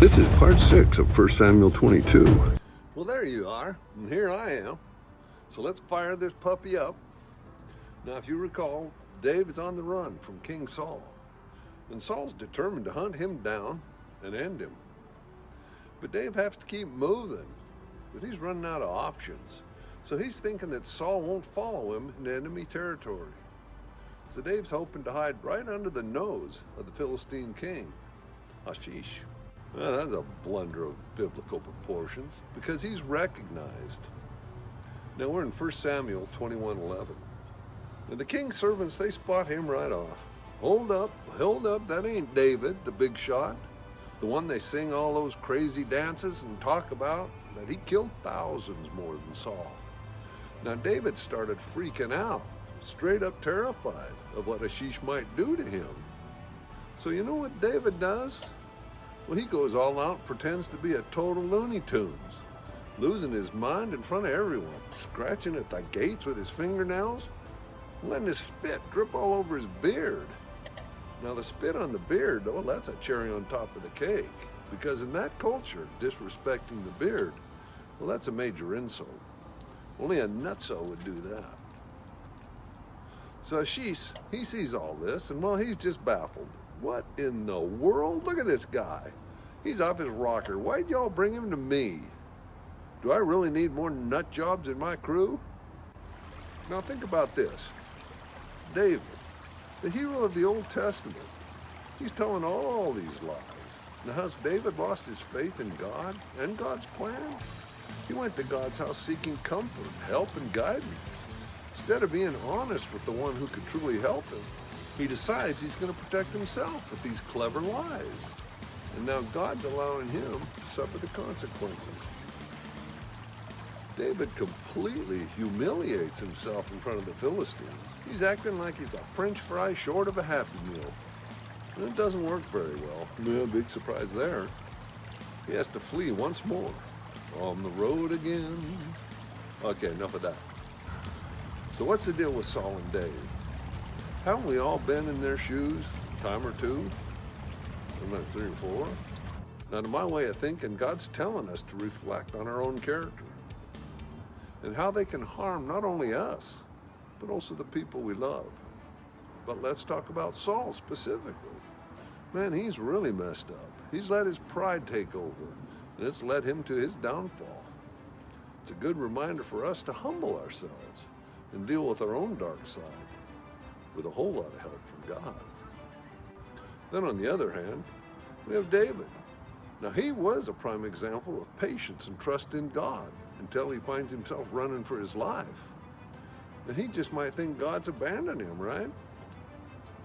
This is part 6 of 1 Samuel 22. Well, there you are, and here I am. So let's fire this puppy up. Now, if you recall, Dave is on the run from King Saul, and Saul's determined to hunt him down and end him. But Dave has to keep moving, but he's running out of options. So he's thinking that Saul won't follow him in enemy territory. So Dave's hoping to hide right under the nose of the Philistine king, Ashish. Well, that's a blunder of biblical proportions, because he's recognized. Now we're in 1 Samuel 21:11. And the king's servants, they spot him right off. Hold up, that ain't David, the big shot. The one they sing all those crazy dances and talk about, that he killed thousands more than Saul. Now David started freaking out, straight up terrified of what Ashish might do to him. So you know what David does? Well, he goes all out, pretends to be a total Looney Tunes, losing his mind in front of everyone, scratching at the gates with his fingernails, letting his spit drip all over his beard. Now the spit on the beard, oh, that's a cherry on top of the cake, because in that culture, disrespecting the beard, well, that's a major insult. Only a nutso would do that. So Ashish, he sees all this, and well, he's just baffled. What in the world? Look at this guy. He's off his rocker. Why'd y'all bring him to me? Do I really need more nut jobs in my crew? Now think about this. David, the hero of the Old Testament, he's telling all these lies. Now has David lost his faith in God and God's plan? He went to God's house seeking comfort, help, and guidance. Instead of being honest with the one who could truly help him, he decides he's going to protect himself with these clever lies. And now God's allowing him to suffer the consequences. David completely humiliates himself in front of the Philistines. He's acting like he's a French fry short of a Happy Meal. And it doesn't work very well. No big surprise there. He has to flee once more. On the road again. Okay, enough of that. So what's the deal with Saul and Dave? Haven't we all been in their shoes a time or two? Sometimes 3 or 4. Now, to my way of thinking, God's telling us to reflect on our own character and how they can harm not only us, but also the people we love. But let's talk about Saul specifically. Man, he's really messed up. He's let his pride take over, and it's led him to his downfall. It's a good reminder for us to humble ourselves and deal with our own dark side with a whole lot of help from God. Then on the other hand, we have David. Now he was a prime example of patience and trust in God until he finds himself running for his life. And he just might think God's abandoned him, right?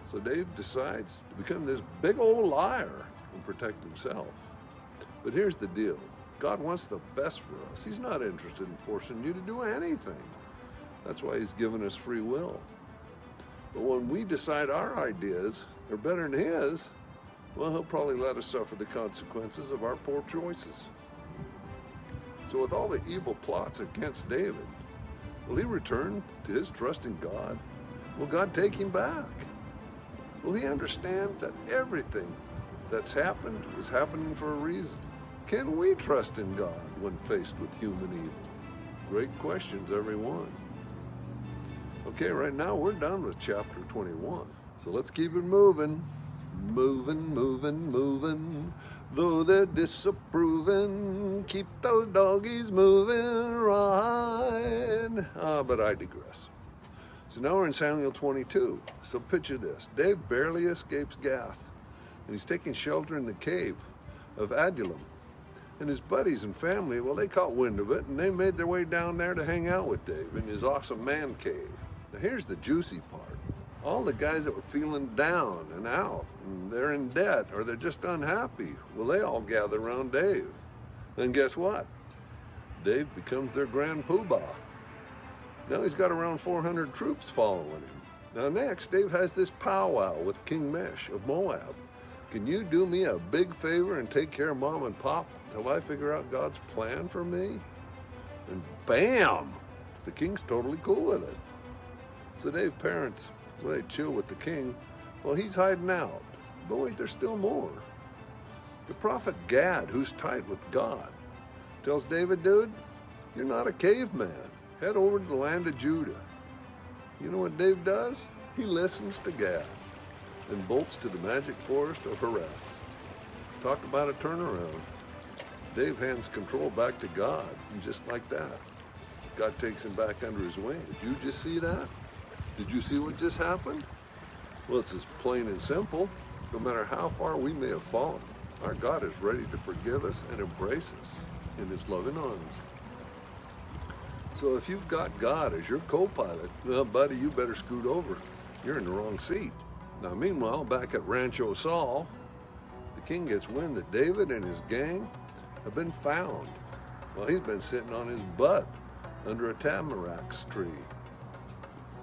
So Dave decides to become this big old liar and protect himself. But here's the deal. God wants the best for us. He's not interested in forcing you to do anything. That's why he's given us free will. But when we decide our ideas are better than his, well, he'll probably let us suffer the consequences of our poor choices. So with all the evil plots against David, will he return to his trust in God? Will God take him back? Will he understand that everything that's happened is happening for a reason? Can we trust in God when faced with human evil? Great questions, every one. Okay, right now we're done with chapter 21. So let's keep it moving. Moving. Though they're disapproving, keep those doggies moving right. But I digress. So now we're in Samuel 22. So picture this. Dave barely escapes Gath, and he's taking shelter in the cave of Adullam. And his buddies and family, well, they caught wind of it, and they made their way down there to hang out with Dave in his awesome man cave. Now here's the juicy part. All the guys that were feeling down and out, and they're in debt, or they're just unhappy, well, they all gather around Dave. And guess what? Dave becomes their grand poobah. Now he's got around 400 troops following him. Now next, Dave has this powwow with King Mesh of Moab. Can you do me a big favor and take care of Mom and Pop till I figure out God's plan for me? And bam! The king's totally cool with it. So Dave's parents, well, they chill with the king. Well, he's hiding out. But wait, there's still more. The prophet Gad, who's tight with God, tells David, dude, you're not a caveman. Head over to the land of Judah. You know what Dave does? He listens to Gad and bolts to the magic forest of Haran. Talk about a turnaround. Dave hands control back to God, and just like that, God takes him back under his wing. Did you just see that? Did you see what just happened? Well, it's as plain and simple. No matter how far we may have fallen, our God is ready to forgive us and embrace us in his loving arms. So if you've got God as your co-pilot, well, buddy, you better scoot over. You're in the wrong seat. Now, meanwhile, back at Rancho Saul, the king gets wind that David and his gang have been found. Well, he's been sitting on his butt under a tamarack's tree.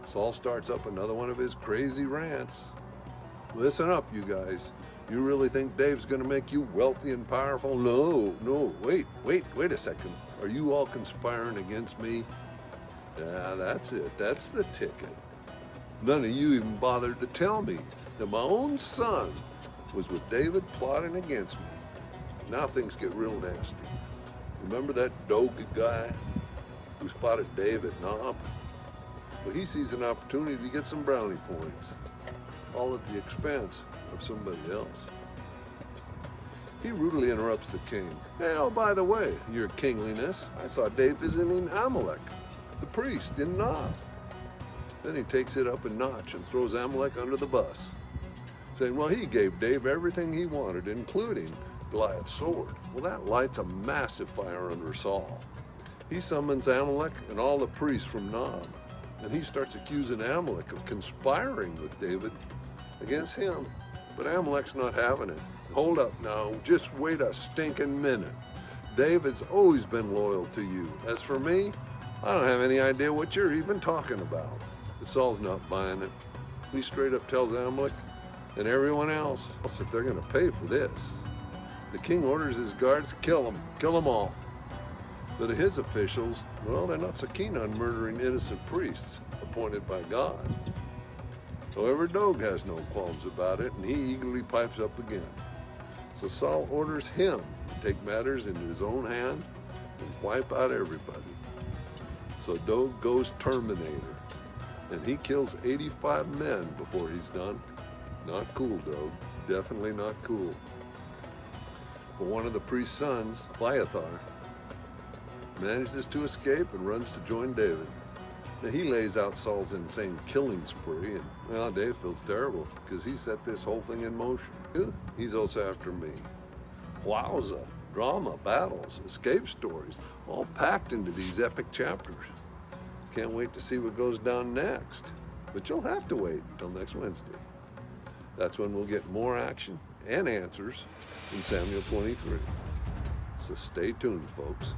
Saul starts up another one of his crazy rants. Listen up, you guys. You really think Dave's gonna make you wealthy and powerful? No, wait a second. Are you all conspiring against me? Yeah, that's it. That's the ticket. None of you even bothered to tell me that my own son was with David plotting against me. Now things get real nasty. Remember that Doeg guy who spotted Dave at Nob? Well, he sees an opportunity to get some brownie points, all at the expense of somebody else. He rudely interrupts the king. Hey, oh, by the way, your kingliness, I saw Dave visiting Amalek, the priest, in Nob. Then he takes it up a notch and throws Amalek under the bus, saying, well, he gave Dave everything he wanted, including Goliath's sword. Well, that lights a massive fire under Saul. He summons Amalek and all the priests from Nob, and he starts accusing Amalek of conspiring with David against him. But Amalek's not having it. Hold up now, just wait a stinking minute. David's always been loyal to you. As for me, I don't have any idea what you're even talking about. But Saul's not buying it. He straight up tells Amalek and everyone else that they're gonna pay for this. The king orders his guards, kill them all. But his officials, well, they're not so keen on murdering innocent priests appointed by God. However, Doeg has no qualms about it, and he eagerly pipes up again. So Saul orders him to take matters into his own hand and wipe out everybody. So Doeg goes Terminator, and he kills 85 men before he's done. Not cool, Doeg. Definitely not cool. But one of the priest's sons, Abiathar, manages to escape and runs to join David. Now, he lays out Saul's insane killing spree, and well, Dave feels terrible because he set this whole thing in motion. He's also after me. Wowza, drama, battles, escape stories, all packed into these epic chapters. Can't wait to see what goes down next, but you'll have to wait until next Wednesday. That's when we'll get more action and answers in Samuel 23. So stay tuned, folks.